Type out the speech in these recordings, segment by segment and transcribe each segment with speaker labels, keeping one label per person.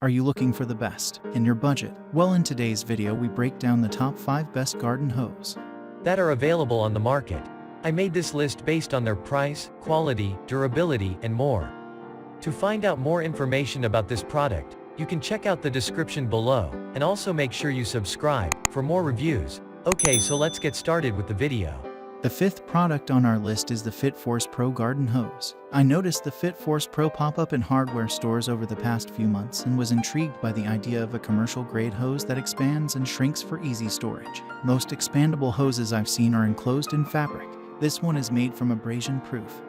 Speaker 1: Are you looking for the best in your budget? Well, in today's video we break down the top 5 best garden hose
Speaker 2: that are available on the market. I made this list based on their price, quality, durability, and more. To find out more information about this product, you can check out the description below, and also make sure you subscribe for more reviews. Okay, so let's get started with the video.
Speaker 1: The 5th product on our list is the Fitforce Pro Garden Hose. I noticed the Fitforce Pro pop up in hardware stores over the past few months and was intrigued by the idea of a commercial-grade hose that expands and shrinks for easy storage. Most expandable hoses I've seen are enclosed in fabric. This one is made from abrasion-proof,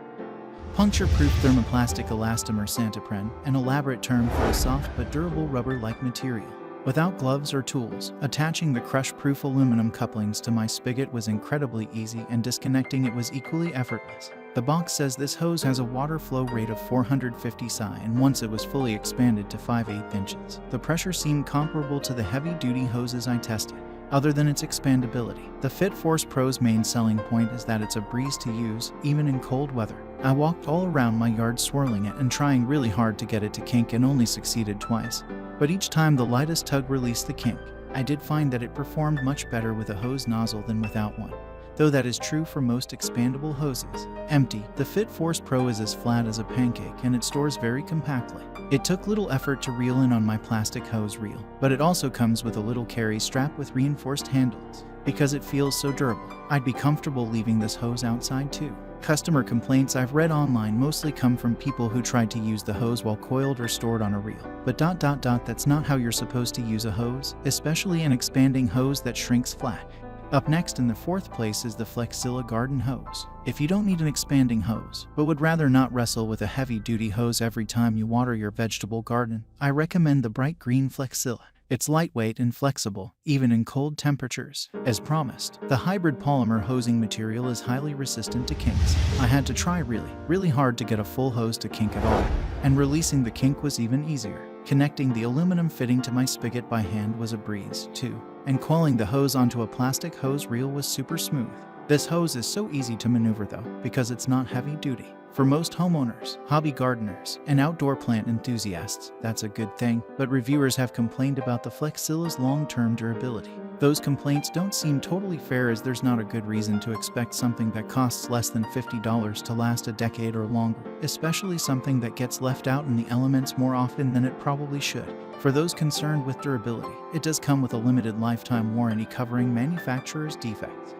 Speaker 1: puncture-proof thermoplastic elastomer Santapren, an elaborate term for a soft but durable rubber-like material. Without gloves or tools, attaching the crush-proof aluminum couplings to my spigot was incredibly easy, and disconnecting it was equally effortless. The box says this hose has a water flow rate of 450 psi, and once it was fully expanded to 5/8 inches, the pressure seemed comparable to the heavy-duty hoses I tested. Other than its expandability, the Fitforce Pro's main selling point is that it's a breeze to use, even in cold weather. I walked all around my yard swirling it and trying really hard to get it to kink, and only succeeded twice. But each time the lightest tug released the kink. I did find that it performed much better with a hose nozzle than without one, though that is true for most expandable hoses. Empty, the Fitforce Pro is as flat as a pancake, and it stores very compactly. It took little effort to reel in on my plastic hose reel, but it also comes with a little carry strap with reinforced handles. Because it feels so durable, I'd be comfortable leaving this hose outside too. Customer complaints I've read online mostly come from people who tried to use the hose while coiled or stored on a reel. But that's not how you're supposed to use a hose, especially an expanding hose that shrinks flat. Up next in the 4th place is the Flexzilla Garden Hose. If you don't need an expanding hose, but would rather not wrestle with a heavy-duty hose every time you water your vegetable garden, I recommend the bright green Flexzilla. It's lightweight and flexible, even in cold temperatures. As promised, the hybrid polymer hosing material is highly resistant to kinks. I had to try really hard to get a full hose to kink at all, and releasing the kink was even easier. Connecting the aluminum fitting to my spigot by hand was a breeze, too, and coiling the hose onto a plastic hose reel was super smooth. This hose is so easy to maneuver though, because it's not heavy duty. For most homeowners, hobby gardeners, and outdoor plant enthusiasts, that's a good thing, but reviewers have complained about the Flexzilla's long-term durability. Those complaints don't seem totally fair, as there's not a good reason to expect something that costs less than $50 to last a decade or longer, especially something that gets left out in the elements more often than it probably should. For those concerned with durability, it does come with a limited lifetime warranty covering manufacturer's defects.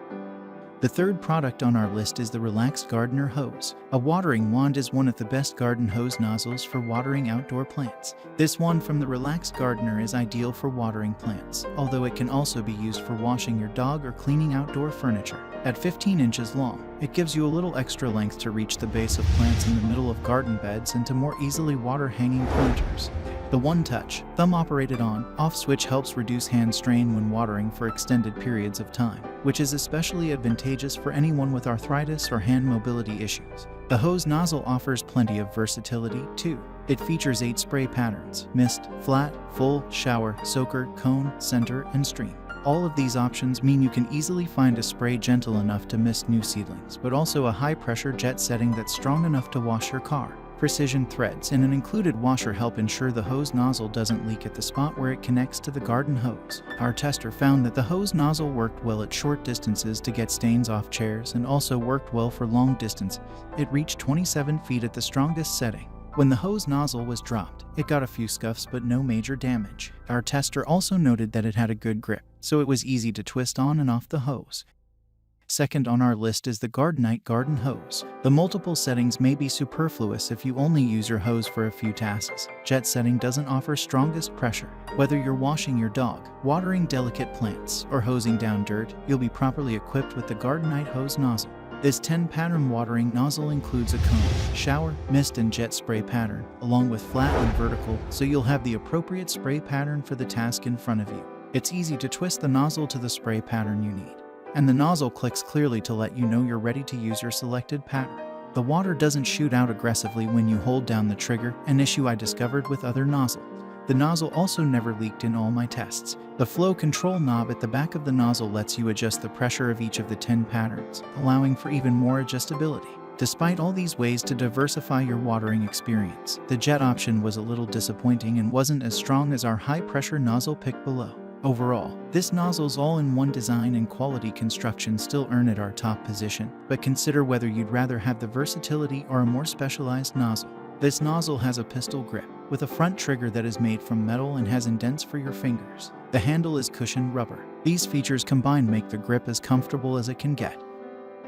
Speaker 1: The 3rd product on our list is the Relaxed Gardener Hose. A watering wand is one of the best garden hose nozzles for watering outdoor plants. This one from the Relaxed Gardener is ideal for watering plants, although it can also be used for washing your dog or cleaning outdoor furniture. At 15 inches long, it gives you a little extra length to reach the base of plants in the middle of garden beds and to more easily water hanging planters. The one-touch, thumb-operated on-off switch helps reduce hand strain when watering for extended periods of time, which is especially advantageous for anyone with arthritis or hand mobility issues. The hose nozzle offers plenty of versatility, too. It features 8 spray patterns: mist, flat, full, shower, soaker, cone, center, and stream. All of these options mean you can easily find a spray gentle enough to mist new seedlings, but also a high-pressure jet setting that's strong enough to wash your car. Precision threads and an included washer help ensure the hose nozzle doesn't leak at the spot where it connects to the garden hose. Our tester found that the hose nozzle worked well at short distances to get stains off chairs, and also worked well for long distances. It reached 27 feet at the strongest setting. When the hose nozzle was dropped, it got a few scuffs but no major damage. Our tester also noted that it had a good grip, so it was easy to twist on and off the hose. Second on our list is the Gardenite Garden Hose. The multiple settings may be superfluous if you only use your hose for a few tasks. Jet setting doesn't offer strongest pressure. Whether you're washing your dog, watering delicate plants, or hosing down dirt, you'll be properly equipped with the Gardenite hose nozzle. This 10-pattern watering nozzle includes a cone, shower, mist, and jet spray pattern, along with flat and vertical, so you'll have the appropriate spray pattern for the task in front of you. It's easy to twist the nozzle to the spray pattern you need, and the nozzle clicks clearly to let you know you're ready to use your selected pattern. The water doesn't shoot out aggressively when you hold down the trigger, an issue I discovered with other nozzles. The nozzle also never leaked in all my tests. The flow control knob at the back of the nozzle lets you adjust the pressure of each of the 10 patterns, allowing for even more adjustability. Despite all these ways to diversify your watering experience, the jet option was a little disappointing and wasn't as strong as our high-pressure nozzle pick below. Overall, this nozzle's all-in-one design and quality construction still earn it our top position, but consider whether you'd rather have the versatility or a more specialized nozzle. This nozzle has a pistol grip, with a front trigger that is made from metal and has indents for your fingers. The handle is cushioned rubber. These features combined make the grip as comfortable as it can get.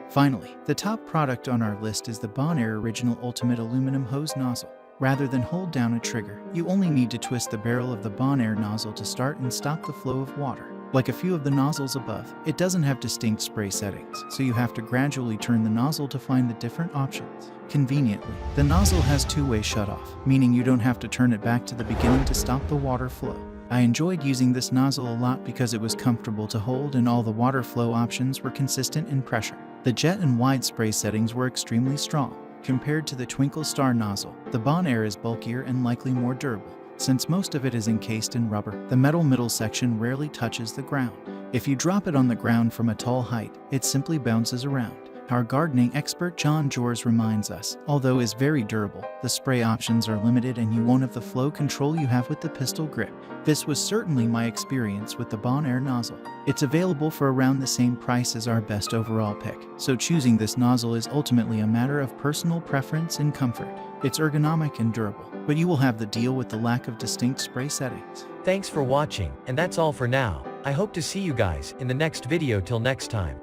Speaker 1: Finally, the top product on our list is the Bonaire Original Ultimate Aluminum Hose Nozzle. Rather than hold down a trigger, you only need to twist the barrel of the Bonaire nozzle to start and stop the flow of water. Like a few of the nozzles above, it doesn't have distinct spray settings, so you have to gradually turn the nozzle to find the different options. Conveniently, the nozzle has two-way shutoff, meaning you don't have to turn it back to the beginning to stop the water flow. I enjoyed using this nozzle a lot because it was comfortable to hold and all the water flow options were consistent in pressure. The jet and wide spray settings were extremely strong. Compared to the Twinkle Star nozzle, the Bonaire is bulkier and likely more durable. Since most of it is encased in rubber, the metal middle section rarely touches the ground. If you drop it on the ground from a tall height, it simply bounces around. Our gardening expert John Jors reminds us, although is very durable, the spray options are limited and you won't have the flow control you have with the pistol grip. This was certainly my experience with the Bonaire nozzle. It's available for around the same price as our best overall pick, so choosing this nozzle is ultimately a matter of personal preference and comfort. It's ergonomic and durable, but you will have the deal with the lack of distinct spray settings.
Speaker 2: Thanks for watching, and that's all for now. I hope to see you guys in the next video. Till next time.